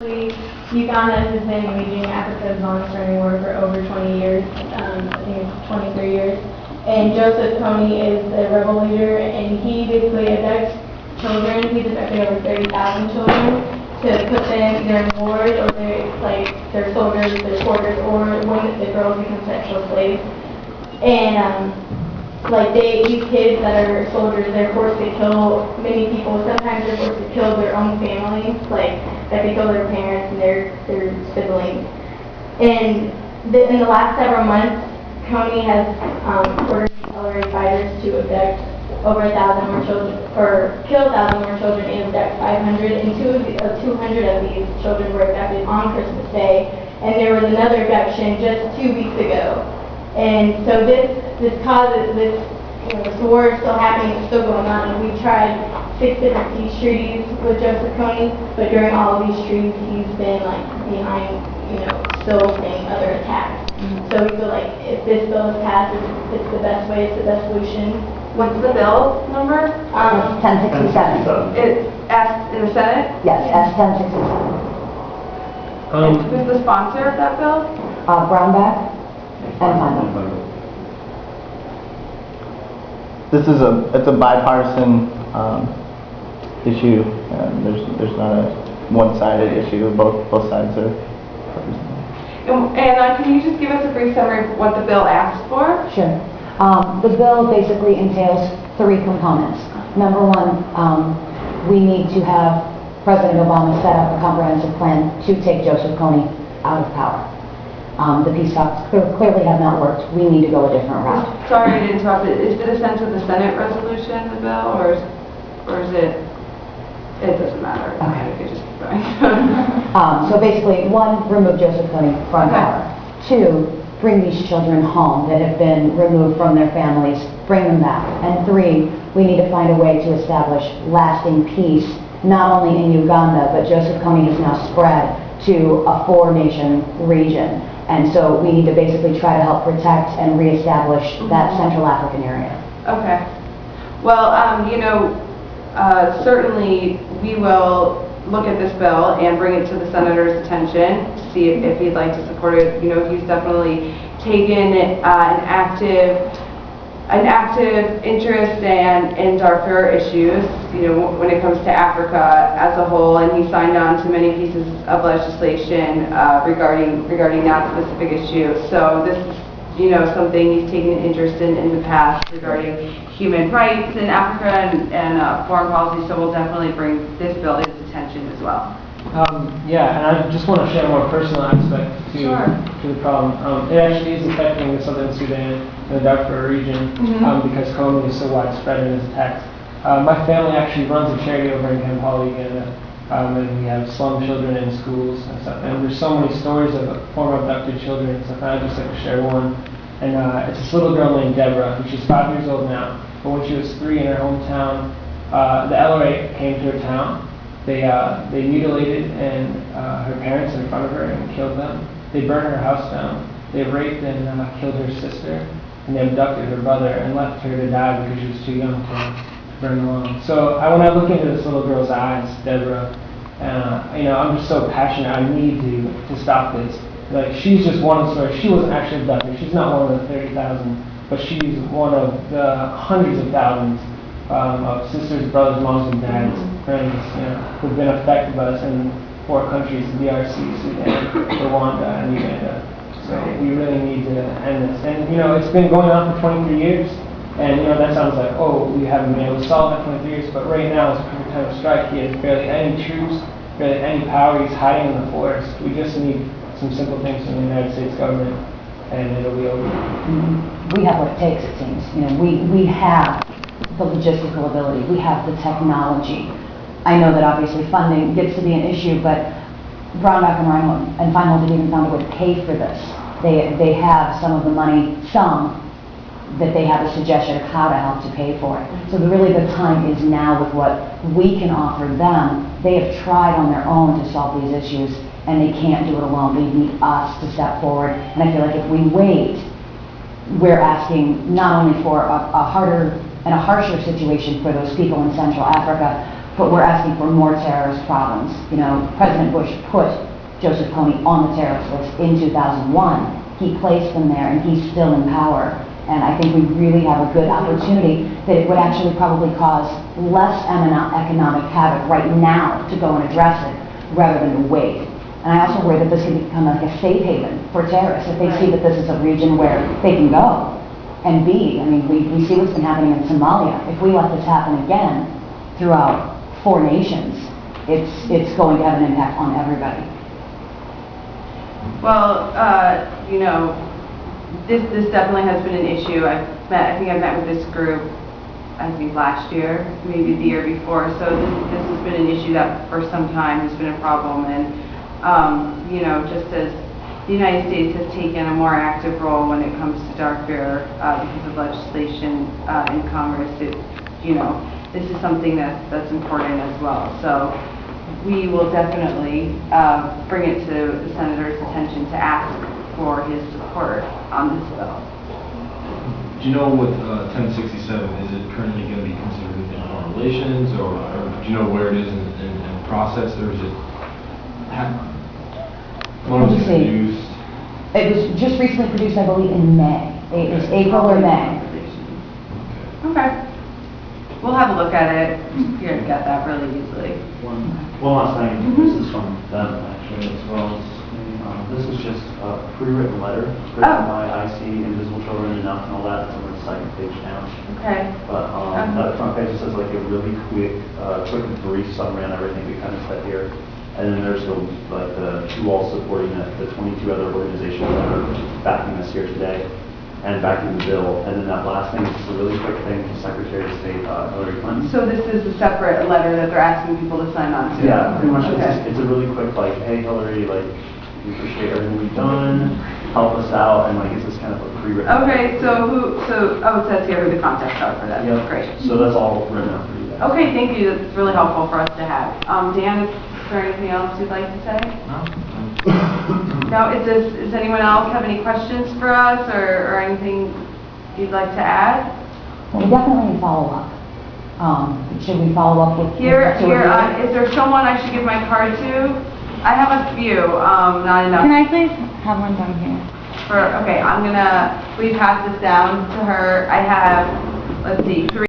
Uganda has been waging Africa's longest-running war for over 20 years. I think it's 23 years. And Joseph Kony is the rebel leader, and he basically abducts children. He's abducted over 30,000 children to put them either in wars or they're soldiers, they're porters, or when the girls become sexual slaves. And these kids that are soldiers, they're forced to kill many people. Sometimes they're forced to kill their own families, that they kill their parents and their siblings. And in the last several months, Kony has ordered artillery fighters to abduct over 1,000 more children, or kill 1,000 more children and abduct 500. And 200 of these children were abducted on Christmas Day. And there was another abduction just 2 weeks ago. And so this war is still happening, it's still going on. And we tried 6 different peace treaties with Joseph Kony, but during all of these treaties, he's been behind, still saying other attacks. So we feel like if this bill is passed, it's the best way, it's the best solution. What's the bill number? 1067. It's asked in the Senate? Yes, S 1067. Who's the sponsor of that bill? Brownback and Feinberg. It's a bipartisan issue. There's not a one-sided issue. Both sides are. And can you just give us a brief summary of what the bill asks for? Sure. The bill basically entails 3 components. Number 1, we need to have President Obama set up a comprehensive plan to take Joseph Kony out of power. The peace talks clearly have not worked. We need to go a different route. Sorry to interrupt. Is it a sense of the Senate resolution, the bill, or is it? It doesn't matter. Okay. You could just keep going. So basically, 1, remove Joseph Kony from power. 2, bring these children home that have been removed from their families, bring them back. And 3, we need to find a way to establish lasting peace, not only in Uganda, but Joseph Kony has now spread to a 4-nation region. And so we need to basically try to help protect and reestablish that Central African area. Okay. Well, certainly we will look at this bill and bring it to the senator's attention to see if he'd like to support it. He's definitely taken an active interest in Darfur issues, when it comes to Africa as a whole, and he signed on to many pieces of legislation regarding that specific issue. So this is, something he's taken an interest in the past regarding human rights in Africa and foreign policy. So we'll definitely bring this bill to his attention as well. And I just want to share a more personal aspect to the problem. It actually is affecting the southern Sudan and the Darfur region because Kony is so widespread in his attacks. My family actually runs a charity over in Kampala, Uganda, and we have slum children in schools and stuff. And there's so many stories of former abducted children and stuff. And I'd just like to share one. And it's this little girl named Deborah, and she's 5 years old now. But when she was 3 in her hometown, the LRA came to her town. They mutilated her parents in front of her and killed them. They burned her house down. They raped and killed her sister, and they abducted her brother and left her to die because she was too young to burn alone. So when I look into this little girl's eyes, Deborah, I'm just so passionate. I need to stop this. She's just one of the stories. She wasn't actually abducted. She's not one of the 30,000, but she's one of the hundreds of thousands of sisters, brothers, moms, and dads, friends, who've been affected by this in 4 countries: the DRC, Sudan, Rwanda, and Uganda. So we really need to end this. And it's been going on for 23 years, and that sounds like, we haven't been able to solve it in 23 years. But right now is a perfect time to strike. He has barely any troops, barely any power. He's hiding in the forest. We just need some simple things from the United States government, and it'll be over. We have what it takes, it seems. We have the logistical ability, we have the technology. I know that obviously funding gets to be an issue, but Brownback and Feinberg didn't even found a way to pay for this. They have some of the money, that they have a suggestion of how to help to pay for it. So really the time is now with what we can offer them. They have tried on their own to solve these issues, and they can't do it alone. They need us to step forward. And I feel like if we wait, we're asking not only for a harder and a harsher situation for those people in Central Africa, but we're asking for more terrorist problems. You know, President Bush put Joseph Kony on the terrorist list in 2001. He placed him there, and he's still in power. And I think we really have a good opportunity that it would actually probably cause less economic havoc right now to go and address it, rather than to wait. And I also worry that this could become like a safe haven for terrorists, if they see that this is a region where they can go and be. I mean, we see what's been happening in Somalia. If we let this happen again throughout 4 nations, it's going to have an impact on everybody. Well, you know, this definitely has been an issue. I think I met with this group, I think last year, maybe the year before. So this has been an issue that for some time has been a problem. And, you know, just as the United States has taken a more active role when it comes to Darfur because of legislation in Congress, you know, this is something that's important as well. So we will definitely bring it to the Senator's attention to ask for his support on this bill. Do you know with 1067, is it currently going to be considered within foreign relations, or do you know where it is in the process, or is it, when was it produced? It was just recently produced, I believe, in May. It was April or May. Okay. We'll have a look at it. Here, get that really easily. One last thing, this is from them actually as well. This is just a pre-written letter written by IC, Invisible Children Enough and all that. It's on the second page down. Okay. But that front page says like a really quick and brief summary on everything we kind of said here. And then there's the 2 walls supporting it, the 22 other organizations that are backing us here today and backing the bill. And then that last thing is just a really quick thing from Secretary of State Hillary Clinton. So this is a separate letter that they're asking people to sign on to? Yeah, pretty much. Okay. It's a really quick, like, hey Hillary, like, we appreciate everything we've done, help us out, and like, it's just kind of a pre-written. Okay, oh, it says here who the contacts are for that. Yeah, Great. So that's all written out for you guys. Okay, thank you. That's really helpful for us to have. Dan, is there anything else you'd like to say? No. No, does anyone else have any questions for us or anything you'd like to add? Well, we definitely need to follow up. Should we follow up with? Here, with is there someone I should give my card to? I have a few, not enough. Can I please have one down here? Okay, we pass this down to her. I have, let's see, 3.